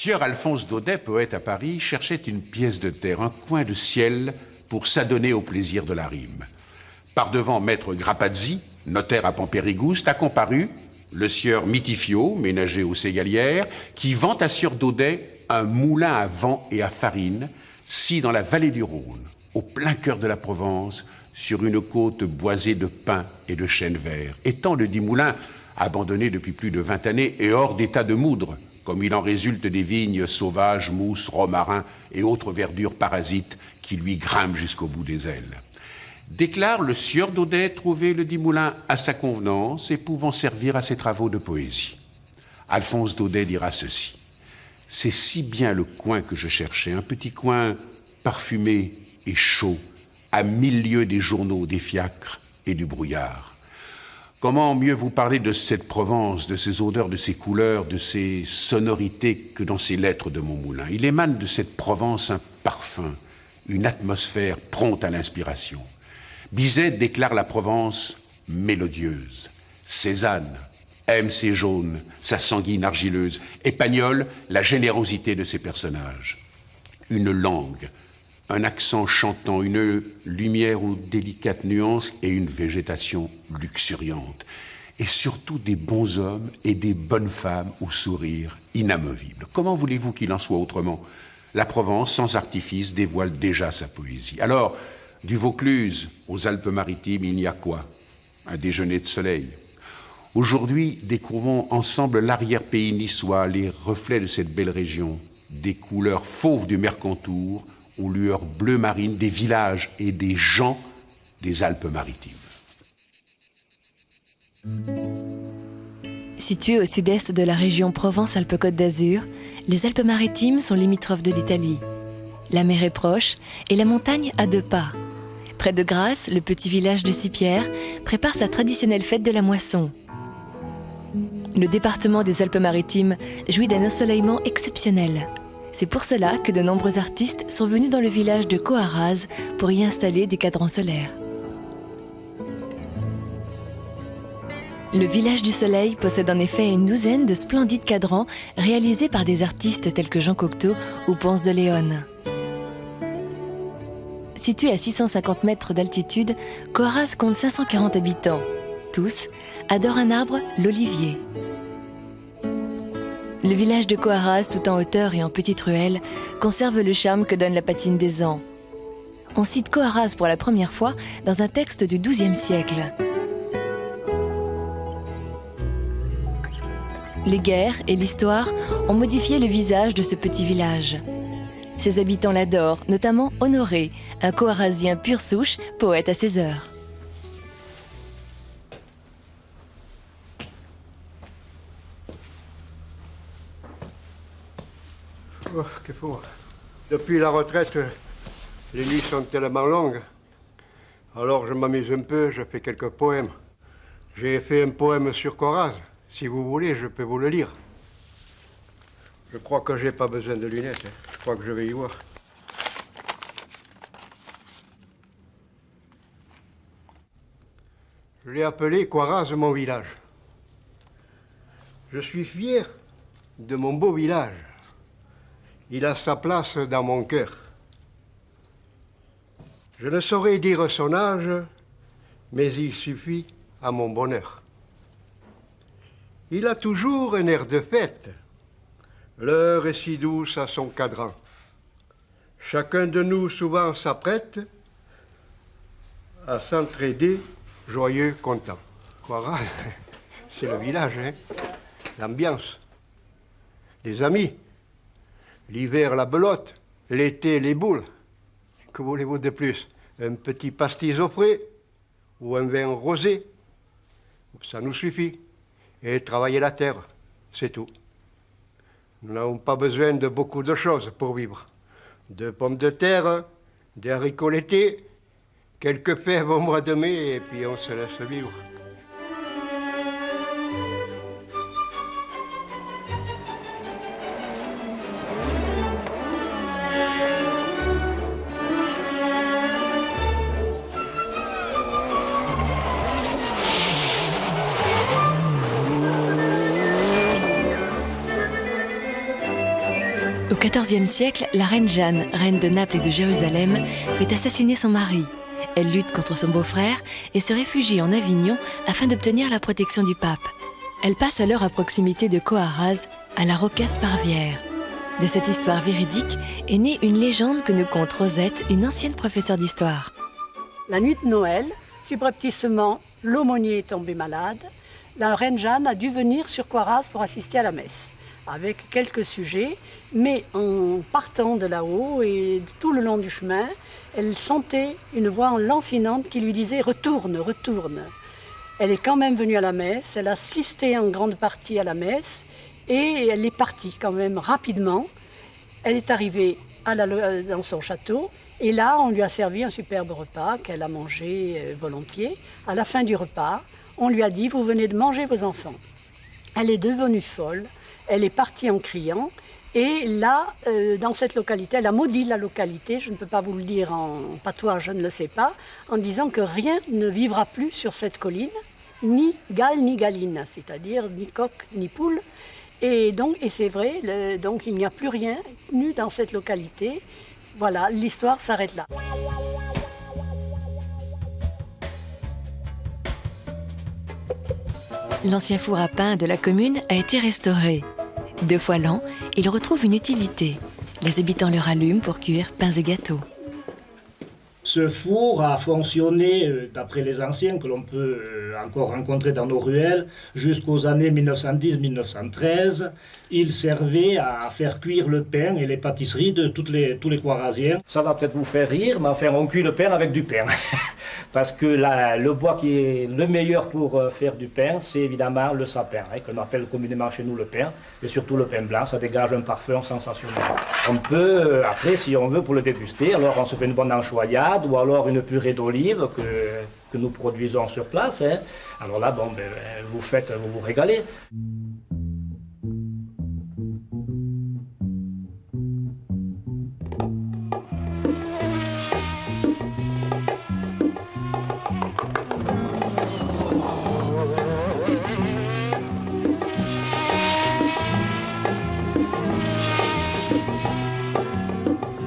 Sieur Alphonse Daudet, poète à Paris, cherchait une pièce de terre, un coin de ciel pour s'adonner au plaisir de la rime. Par devant maître Grappazzi, notaire à Pampérigouste, a comparu le sieur Mitifio, ménager aux Ségalières, qui vante à sieur Daudet un moulin à vent et à farine, si dans la vallée du Rhône, au plein cœur de la Provence, sur une côte boisée de pins et de chênes verts. Étant le dit moulin, abandonné depuis plus de 20 années et hors d'état de moudre, comme il en résulte des vignes sauvages, mousses, romarins et autres verdures parasites qui lui grimpent jusqu'au bout des ailes. Déclare le sieur Daudet trouver le dit moulin à sa convenance et pouvant servir à ses travaux de poésie. Alphonse Daudet dira ceci: « C'est si bien le coin que je cherchais, un petit coin parfumé et chaud, à 1000 lieues des journaux, des fiacres et du brouillard. Comment mieux vous parler de cette Provence, de ses odeurs, de ses couleurs, de ses sonorités que dans ces lettres de mon moulin? Il émane de cette Provence un parfum, une atmosphère prompte à l'inspiration. Bizet déclare la Provence mélodieuse. Cézanne aime ses jaunes, sa sanguine argileuse, et Pagnol la générosité de ses personnages. Une langue, un accent chantant, une lumière aux délicates nuances et une végétation luxuriante. Et surtout des bons hommes et des bonnes femmes au sourire inamovible. Comment voulez-vous qu'il en soit autrement? La Provence, sans artifice, dévoile déjà sa poésie. Alors, du Vaucluse aux Alpes-Maritimes, il n'y a quoi? Un déjeuner de soleil. Aujourd'hui, découvrons ensemble l'arrière-pays niçois, les reflets de cette belle région, des couleurs fauves du Mercantour, aux lueurs bleues marines des villages et des gens des Alpes-Maritimes. Situées au sud-est de la région Provence-Alpes-Côte d'Azur, les Alpes-Maritimes sont limitrophes de l'Italie. La mer est proche et la montagne à 2 pas. Près de Grasse, le petit village de Sipierre prépare sa traditionnelle fête de la moisson. Le département des Alpes-Maritimes jouit d'un ensoleillement exceptionnel. C'est pour cela que de nombreux artistes sont venus dans le village de Coarraze pour y installer des cadrans solaires. Le village du Soleil possède en effet une douzaine de splendides cadrans réalisés par des artistes tels que Jean Cocteau ou Ponce de León. Situé à 650 mètres d'altitude, Coarraze compte 540 habitants. Tous adorent un arbre, l'olivier. Le village de Coarraze, tout en hauteur et en petites ruelles, conserve le charme que donne la patine des ans. On cite Coarraze pour la première fois dans un texte du XIIe siècle. Les guerres et l'histoire ont modifié le visage de ce petit village. Ses habitants l'adorent, notamment Honoré, un Coarrazien pure souche, poète à ses heures. Oh, que fou. Depuis la retraite, les nuits sont tellement longues. Alors je m'amuse un peu, je fais quelques poèmes. J'ai fait un poème sur Coarraze. Si vous voulez, je peux vous le lire. Je crois que j'ai pas besoin de lunettes. Je crois que je vais y voir. Je l'ai appelé Coarraze, mon village. Je suis fier de mon beau village. Il a sa place dans mon cœur. Je ne saurais dire son âge, mais il suffit à mon bonheur. Il a toujours un air de fête. L'heure est si douce à son cadran. Chacun de nous souvent s'apprête à s'entraider, joyeux, content. Coarraze, c'est le village, hein? L'ambiance, les amis. L'hiver, la belote. L'été, les boules. Que voulez-vous de plus? Un petit pastis au frais ou un vin rosé? Ça nous suffit. Et travailler la terre, c'est tout. Nous n'avons pas besoin de beaucoup de choses pour vivre. De pommes de terre, des haricots l'été, quelques fèves au mois de mai, et puis on se laisse vivre. Au XIVe siècle, la reine Jeanne, reine de Naples et de Jérusalem, fait assassiner son mari. Elle lutte contre son beau-frère et se réfugie en Avignon afin d'obtenir la protection du pape. Elle passe alors à proximité de Coarraze, à la Rocca Sparvière. De cette histoire véridique est née une légende que nous conte Rosette, une ancienne professeure d'histoire. La nuit de Noël, subrepticement, l'aumônier est tombé malade. La reine Jeanne a dû venir sur Coarraze pour assister à la messe, avec quelques sujets, mais en partant de là-haut et tout le long du chemin, elle sentait une voix lancinante qui lui disait « Retourne, retourne ». Elle est quand même venue à la messe, elle a assisté en grande partie à la messe et elle est partie quand même rapidement. Elle est arrivée dans son château et là on lui a servi un superbe repas qu'elle a mangé volontiers. À la fin du repas, on lui a dit « Vous venez de manger vos enfants ». Elle est devenue folle, elle est partie en criant. Et là, dans cette localité, elle a maudit la localité, je ne peux pas vous le dire en patois, je ne le sais pas, en disant que rien ne vivra plus sur cette colline, ni gale ni galine, c'est-à-dire ni coq ni poule. Et c'est vrai, donc il n'y a plus rien nu dans cette localité. Voilà, l'histoire s'arrête là. L'ancien four à pain de la commune a été restauré. 2 fois l'an, il retrouve une utilité. Les habitants le rallument pour cuire pains et gâteaux. Ce four a fonctionné, d'après les anciens, que l'on peut encore rencontrer dans nos ruelles, jusqu'aux années 1910-1913. Il servait à faire cuire le pain et les pâtisseries de tous les Coarraziens. Ça va peut-être vous faire rire, mais enfin on cuit le pain avec du pain. Parce que le bois qui est le meilleur pour faire du pain, c'est évidemment le sapin, qu'on appelle communément chez nous le pain, et surtout le pain blanc, ça dégage un parfum sensationnel. On peut, après, si on veut, pour le déguster, alors on se fait une bonne anchoyade, ou alors une purée d'olive que nous produisons sur place. Alors là, vous vous régalez.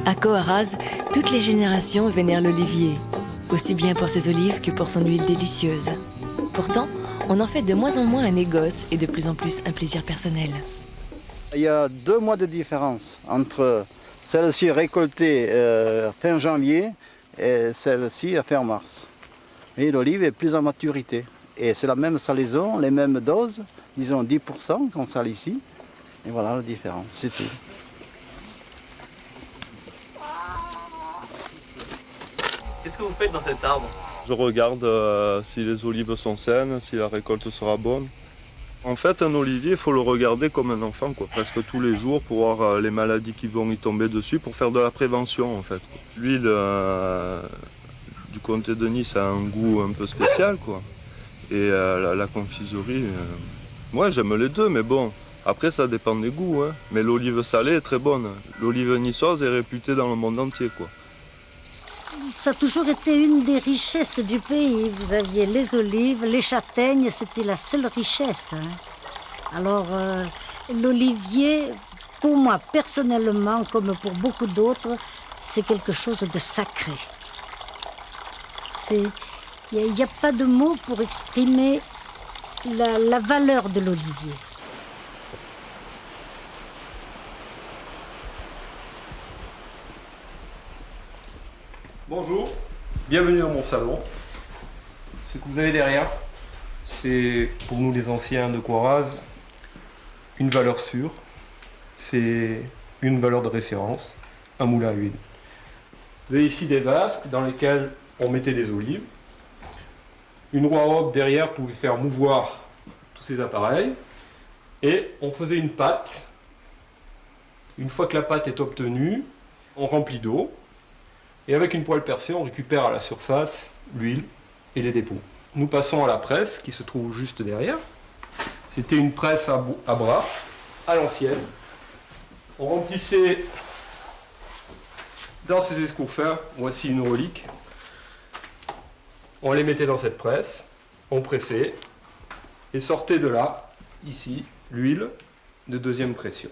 À Coarraze, toutes les générations vénèrent l'olivier, aussi bien pour ses olives que pour son huile délicieuse. Pourtant, on en fait de moins en moins un négoce et de plus en plus un plaisir personnel. Il y a 2 mois de différence entre celle-ci récoltée fin janvier et celle-ci à fin mars. Et l'olive est plus en maturité. Et c'est la même salaison, les mêmes doses, disons 10% qu'on sale ici. Et voilà la différence, c'est tout. Qu'est-ce que vous faites dans cet arbre? Je regarde si les olives sont saines, si la récolte sera bonne. En fait, un olivier, il faut le regarder comme un enfant, presque tous les jours pour voir les maladies qui vont y tomber dessus, pour faire de la prévention en fait. L'huile du comté de Nice a un goût un peu spécial, Et la confiserie, moi j'aime les deux, mais bon, après ça dépend des goûts. Mais l'olive salée est très bonne. L'olive niçoise est réputée dans le monde entier, Ça a toujours été une des richesses du pays. Vous aviez les olives, les châtaignes, c'était la seule richesse. Alors, l'olivier, pour moi, personnellement, comme pour beaucoup d'autres, c'est quelque chose de sacré. Il n'y a pas de mots pour exprimer la valeur de l'olivier. Bonjour, bienvenue dans mon salon. Ce que vous avez derrière, c'est pour nous les anciens de Coarraze une valeur sûre, c'est une valeur de référence, un moulin à huile. Vous avez ici des vasques dans lesquels on mettait des olives. Une roue à hop derrière pouvait faire mouvoir tous ces appareils et on faisait une pâte. Une fois que la pâte est obtenue, on remplit d'eau. Et avec une poêle percée, on récupère à la surface l'huile et les dépôts. Nous passons à la presse qui se trouve juste derrière. C'était une presse à bras, à l'ancienne. On remplissait dans ces escouffins, voici une relique. On les mettait dans cette presse, on pressait et sortait de là, ici, l'huile de 2e pression.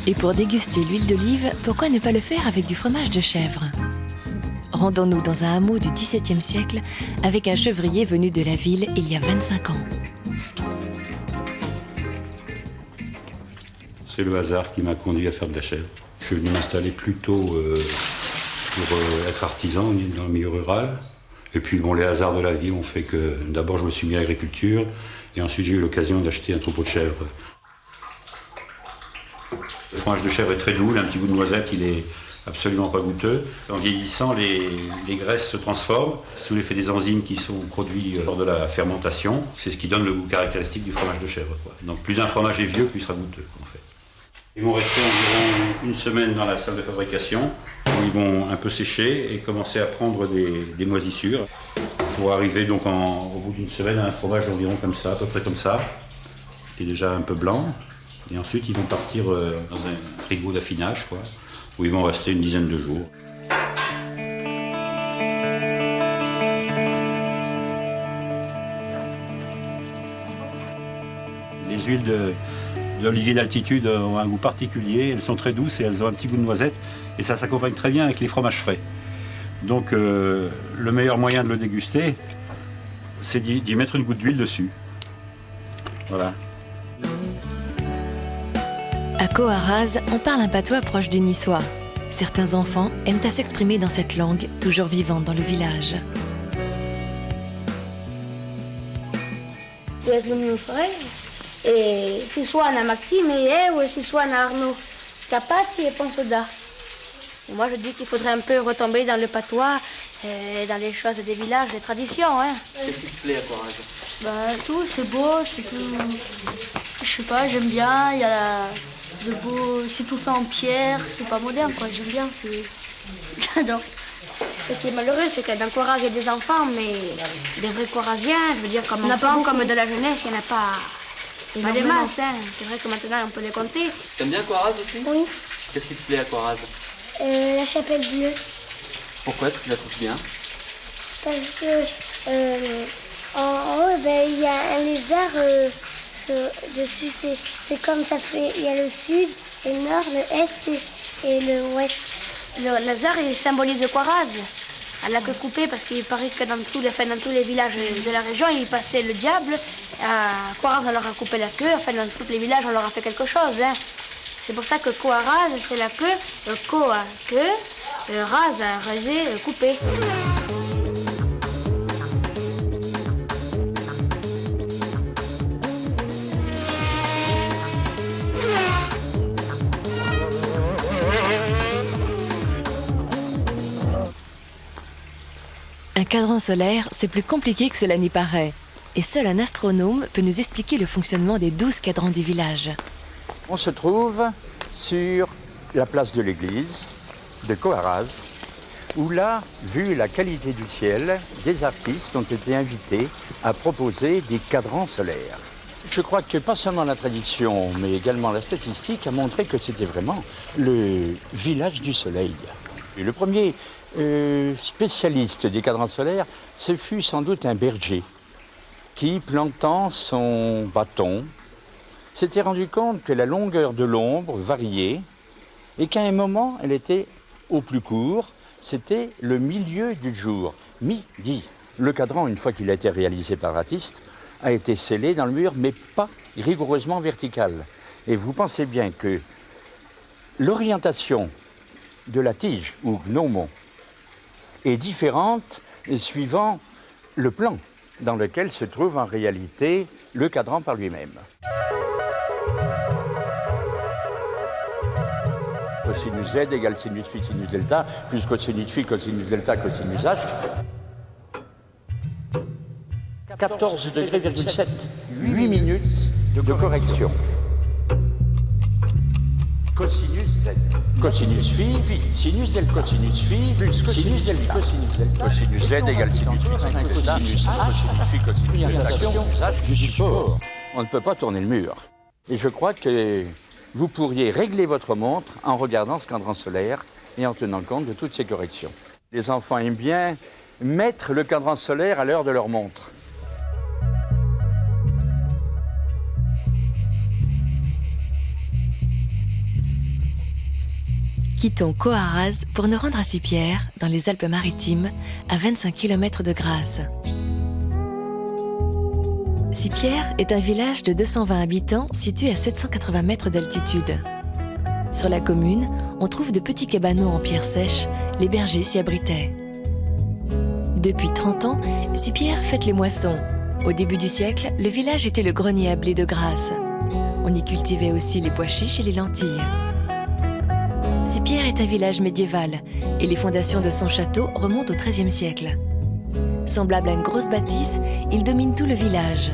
Et pour déguster l'huile d'olive, pourquoi ne pas le faire avec du fromage de chèvre? Rendons-nous dans un hameau du XVIIe siècle avec un chevrier venu de la ville il y a 25 ans. C'est le hasard qui m'a conduit à faire de la chèvre. Je suis venu m'installer plutôt pour être artisan dans le milieu rural. Et puis bon, les hasards de la vie ont fait que d'abord je me suis mis à l'agriculture et ensuite j'ai eu l'occasion d'acheter un troupeau de chèvres. Le fromage de chèvre est très doux, il a un petit goût de noisette, il est absolument pas goûteux. En vieillissant, les graisses se transforment sous l'effet des enzymes qui sont produits lors de la fermentation. C'est ce qui donne le goût caractéristique du fromage de chèvre, quoi. Donc plus un fromage est vieux, plus il sera goûteux en fait. Ils vont rester environ une semaine dans la salle de fabrication, où ils vont un peu sécher et commencer à prendre des moisissures pour arriver donc au bout d'une semaine à un fromage environ comme ça, à peu près comme ça, qui est déjà un peu blanc. Et ensuite ils vont partir dans un frigo d'affinage, quoi, où ils vont rester une dizaine de jours. Les huiles d'olivier d'altitude ont un goût particulier, elles sont très douces et elles ont un petit goût de noisette et ça s'accompagne très bien avec les fromages frais. Donc le meilleur moyen de le déguster, c'est d'y mettre une goutte d'huile dessus. Voilà. À Coarraze, on parle un patois proche du niçois. Certains enfants aiment à s'exprimer dans cette langue, toujours vivante dans le village. E si suona Maxime et eu e si suona Arnaud. Capacci e Ponsoda. Moi je dis qu'il faudrait un peu retomber dans le patois, dans les choses des villages, des traditions. Hein. Qu'est-ce qui te plaît à Coarraze? Tout, c'est beau, c'est tout. Je sais pas, j'aime bien, il y a de beau. C'est tout fait en pierre, c'est pas moderne quoi, j'aime bien. J'adore. Ce qui est malheureux, c'est que dans Coarraze, il y a des enfants, mais des vrais Coarraziens, je veux dire, comme enfants, comme de la jeunesse, il n'y en a pas. Pas des masses, hein. C'est vrai que maintenant on peut les compter. T'aimes bien Coarraze aussi? Oui. Qu'est-ce qui te plaît à Coarraze? La chapelle bleue. Pourquoi tu la trouves bien? Parce que en haut, il y a un lézard dessus. C'est comme ça fait. Il y a le sud, le nord, le est et le ouest. Le lézard, il symbolise Coarraze. À la queue coupée, parce qu'il paraît que dans tous les villages de la région, il passait le diable. À Coarraze, on leur a coupé la queue. Enfin, dans tous les villages, on leur a fait quelque chose. Hein. C'est pour ça que Coarraze, c'est la queue. Co à queue, rase à raser, couper. Un cadran solaire, c'est plus compliqué que cela n'y paraît. Et seul un astronome peut nous expliquer le fonctionnement des 12 cadrans du village. On se trouve sur la place de l'église de Coarraze, où là, vu la qualité du ciel, des artistes ont été invités à proposer des cadrans solaires. Je crois que pas seulement la tradition, mais également la statistique a montré que c'était vraiment le village du soleil. Et le premier spécialiste des cadrans solaires, ce fut sans doute un berger qui, plantant son bâton, s'était rendu compte que la longueur de l'ombre variait et qu'à un moment, elle était au plus court, c'était le milieu du jour, midi. Le cadran, une fois qu'il a été réalisé par l'artiste, a été scellé dans le mur, mais pas rigoureusement vertical. Et vous pensez bien que l'orientation de la tige, ou gnomon, est différente suivant le plan dans lequel se trouve en réalité le cadran par lui-même. Cosinus Z égale sinus phi sinus delta, plus cosinus phi cosinus delta cosinus H. 14 degrés, 7, 8 minutes de correction. Cosinus Z. Cosinus phi, sinus del cosinus phi, plus sinus delta. Cosinus Z égale sinus phi, cosinus phi, cosinus delta, du support. On ne peut pas tourner le mur. Et je crois que vous pourriez régler votre montre en regardant ce cadran solaire et en tenant compte de toutes ces corrections. Les enfants aiment bien mettre le cadran solaire à l'heure de leur montre. Quittons Coarraze pour nous rendre à Sipierre, dans les Alpes-Maritimes, à 25 km de Grasse. Sipierre est un village de 220 habitants situé à 780 mètres d'altitude. Sur la commune, on trouve de petits cabanons en pierre sèche, les bergers s'y abritaient. Depuis 30 ans, Sipierre fête les moissons. Au début du siècle, le village était le grenier à blé de Grasse. On y cultivait aussi les pois chiches et les lentilles. Sipierre est un village médiéval et les fondations de son château remontent au XIIIe siècle. Semblable à une grosse bâtisse, il domine tout le village.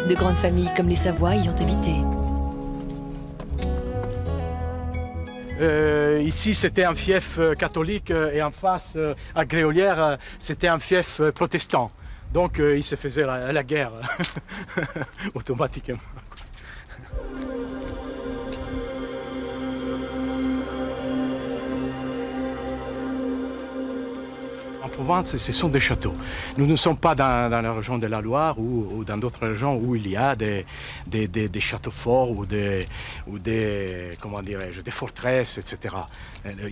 De grandes familles comme les Savoie y ont habité. Ici, c'était un fief catholique et en face, à Gréolière, c'était un fief protestant. Donc, il se faisait la guerre automatiquement. En Provence, ce sont des châteaux. Nous ne sommes pas dans la région de la Loire ou dans d'autres régions où il y a des châteaux forts ou des comment dirais-je, des forteresses, etc.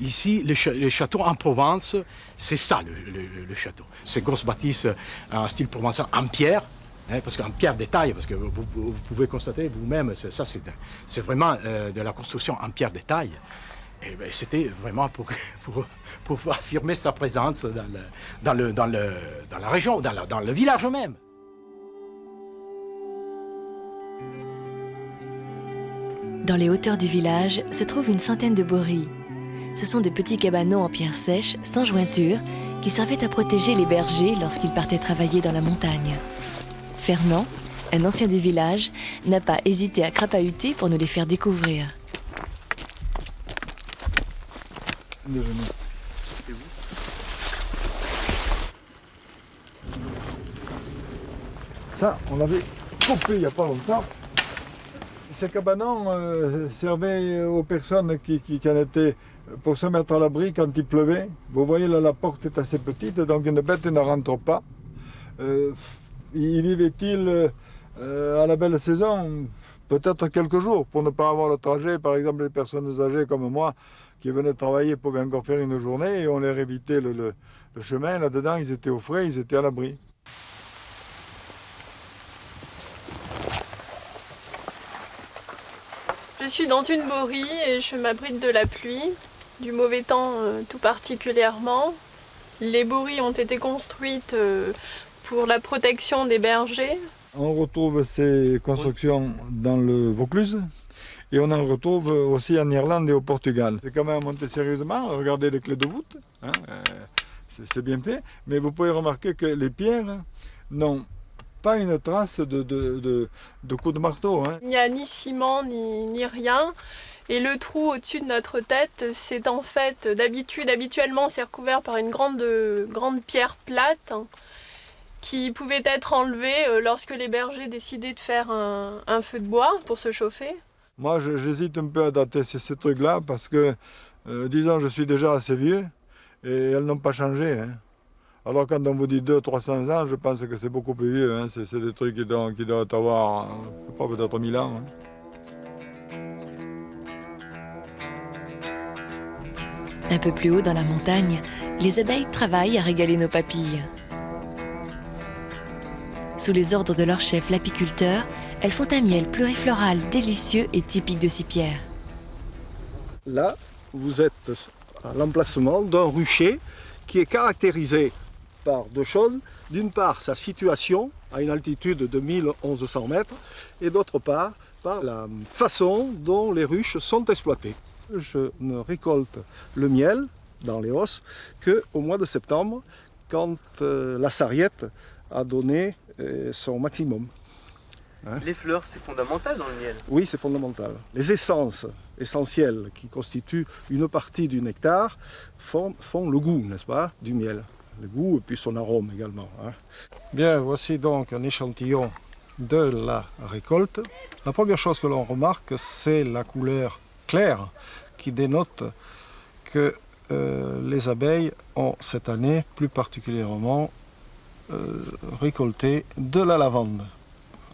Ici, les châteaux en Provence, c'est ça le château. Ces grosses bâtisses en style provençal en pierre, parce qu'en pierre détail, parce que vous pouvez constater vous-même, ça c'est vraiment de la construction en pierre détail. Et ben, c'était vraiment pour affirmer sa présence dans la région, dans le village même. Dans les hauteurs du village se trouve une centaine de bories. Ce sont de petits cabanons en pierre sèche, sans jointure, qui servaient à protéger les bergers lorsqu'ils partaient travailler dans la montagne. Fernand, un ancien du village, n'a pas hésité à crapahuter pour nous les faire découvrir. Ça, on l'avait coupé il n'y a pas longtemps. Ces cabanons servaient aux personnes qui en étaient pour se mettre à l'abri quand il pleuvait. Vous voyez là, la porte est assez petite, donc une bête ne rentre pas. Y vivait-il à la belle saison? Peut-être quelques jours, pour ne pas avoir le trajet. Par exemple, les personnes âgées comme moi, qui venaient travailler pouvaient encore faire une journée et on leur évitait le chemin. Là-dedans, ils étaient au frais, ils étaient à l'abri. Je suis dans une borie et je m'abrite de la pluie, du mauvais temps tout particulièrement. Les bories ont été construites pour la protection des bergers. On retrouve ces constructions dans le Vaucluse. Et on en retrouve aussi en Irlande et au Portugal. C'est quand même monté sérieusement, regardez les clés de voûte, hein, c'est bien fait. Mais vous pouvez remarquer que les pierres n'ont pas une trace de coup de marteau. Hein. Il n'y a ni ciment ni rien. Et le trou au-dessus de notre tête, c'est en fait habituellement c'est recouvert par une grande pierre plate qui pouvait être enlevée lorsque les bergers décidaient de faire un feu de bois pour se chauffer. Moi, j'hésite un peu à dater ces trucs-là parce que, disons, je suis déjà assez vieux et elles n'ont pas changé. Hein. Alors quand on vous dit 200-300 ans, je pense que c'est beaucoup plus vieux. Hein. C'est des trucs qui doivent avoir, je sais pas, peut-être 1000 ans. Hein. Un peu plus haut dans la montagne, les abeilles travaillent à régaler nos papilles. Sous les ordres de leur chef l'apiculteur, elles font un miel plurifloral délicieux et typique de Sipierre. Là, vous êtes à l'emplacement d'un rucher qui est caractérisé par deux choses. D'une part, sa situation à une altitude de 1100 mètres et d'autre part, par la façon dont les ruches sont exploitées. Je ne récolte le miel dans les hausses qu'au mois de septembre, quand la sarriette a donné son maximum. Hein? Les fleurs, c'est fondamental dans le miel. Oui, c'est fondamental. Les essences essentielles qui constituent une partie du nectar font le goût, n'est-ce pas, du miel. Le goût et puis son arôme également. Hein. Bien, voici donc un échantillon de la récolte. La première chose que l'on remarque, c'est la couleur claire qui dénote que les abeilles ont cette année plus particulièrement récolté de la lavande.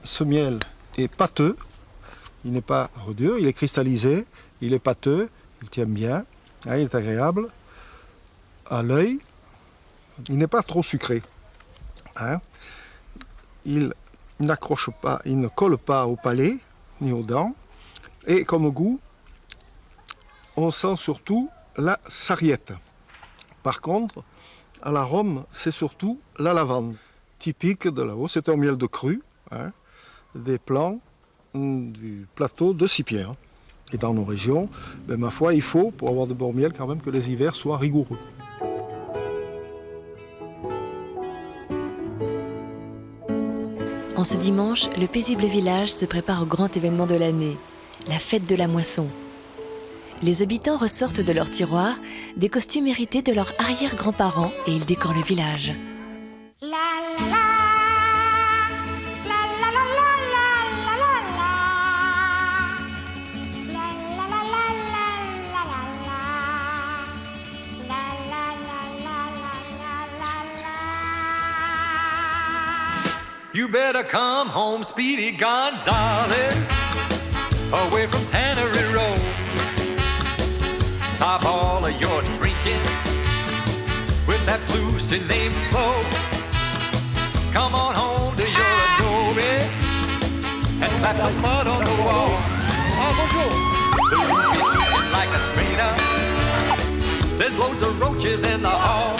Ce miel est pâteux, il n'est pas dur, il est cristallisé, il est pâteux, il tient bien Il est agréable à l'œil. Il n'est pas trop sucré. Il n'accroche pas, il ne colle pas au palais ni aux dents. Et comme goût, on sent surtout la sarriette. Par contre, à l'arôme, c'est surtout la lavande, typique de là-haut. C'est un miel de cru, des plants du plateau de Sipierre. Et dans nos régions, ma foi, il faut, pour avoir de bon miel, quand même que les hivers soient rigoureux. En ce dimanche, le paisible village se prépare au grand événement de l'année, la fête de la moisson. Les habitants ressortent de leurs tiroirs des costumes hérités de leurs arrière-grands-parents et ils décorent le village. You better come home, Speedy Gonzales, away from Tannery Road. Stop all of your drinking with that blue named Flo. Come on home to your adobe and slap the mud on the wall. Oh, bonjour! Like a strainer, there's loads of roaches in the hall.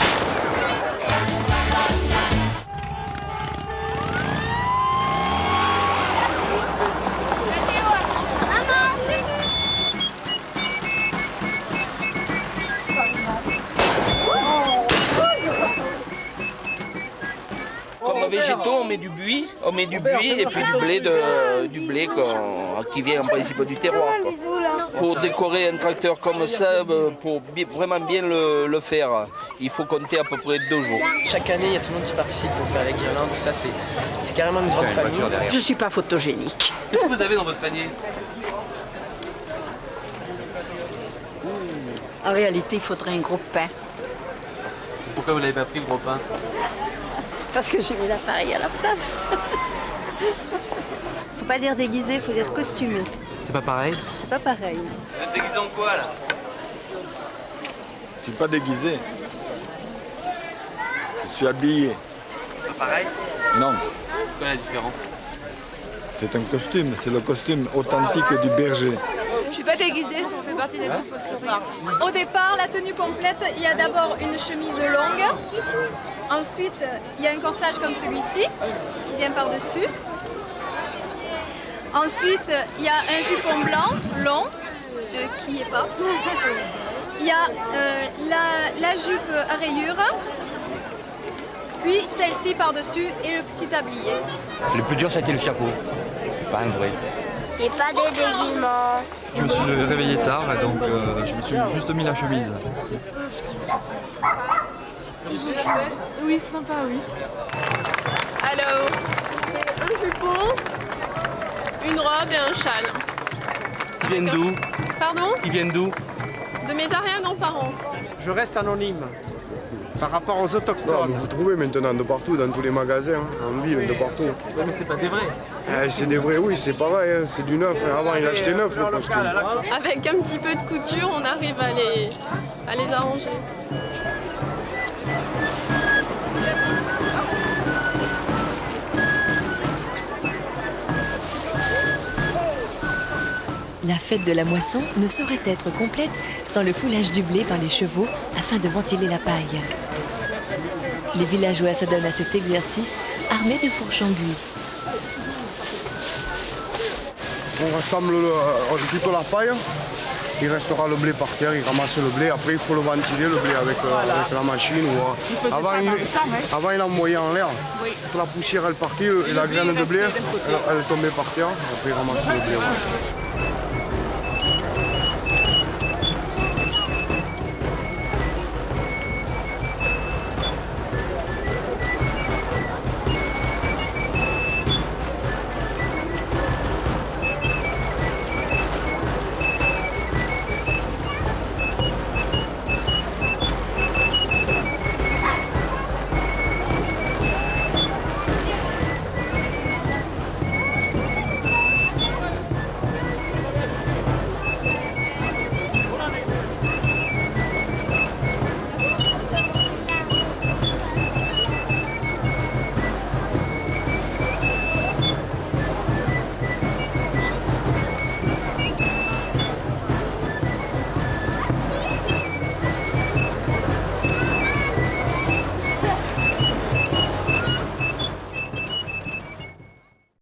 Comme végétaux, on met du buis, et puis du blé qui vient en principe du terroir. Pour décorer un tracteur comme ça, pour vraiment bien le faire, il faut compter à peu près 2 jours. Chaque année, il y a tout le monde qui participe pour faire les guirlandes, tout ça, c'est carrément une grande famille. Je ne suis pas photogénique. Qu'est-ce que vous avez dans votre panier? En réalité, il faudrait un gros pain. Pourquoi vous n'avez pas pris le gros pain? Parce que j'ai mis l'appareil à la place. Faut pas dire déguisé, faut dire costumé. C'est pas pareil? C'est pas pareil. Vous êtes déguisé en quoi là? Je suis pas déguisé. Je suis habillé. C'est pas pareil? Non. C'est quoi la différence? C'est un costume, c'est le costume authentique du berger. Je suis pas déguisée, je fais partie des groupes folkloriques. Au départ, la tenue complète, il y a d'abord une chemise longue. Ensuite, il y a un corsage comme celui-ci, qui vient par-dessus. Ensuite, il y a un jupon blanc, long, qui n'y est pas. Il y a la jupe à rayures. Puis celle-ci par-dessus et le petit tablier. Le plus dur, ça a été le chapeau. Pas un vrai. Et pas des déguisements. Je me suis réveillé tard et donc je me suis juste mis la chemise. Oui, sympa, oui. Alors, un jupon, une robe et un châle. Ils viennent d'où? Pardon? Ils viennent d'où? De mes arrière-grands-parents. Je reste anonyme par rapport aux autochtones. Vous trouvez maintenant de partout, dans tous les magasins, en ville, de partout. Ouais, mais c'est pas des vrais. C'est des vrais, oui, c'est pareil, c'est du neuf. Avant, il achetait neuf le costume. Avec un petit peu de couture, on arrive à les arranger. La fête de la moisson ne saurait être complète sans le foulage du blé par les chevaux afin de ventiler la paille. Les villageois s'adonnent à cet exercice armés de fourches en buis. On rassemble toute la paille, il restera le blé par terre, il ramasse le blé, après il faut le ventiler, le blé avec la machine. Avant il envoyait en l'air, toute la poussière elle partait et la graine de blé elle tombait par terre, après il ramasse le blé.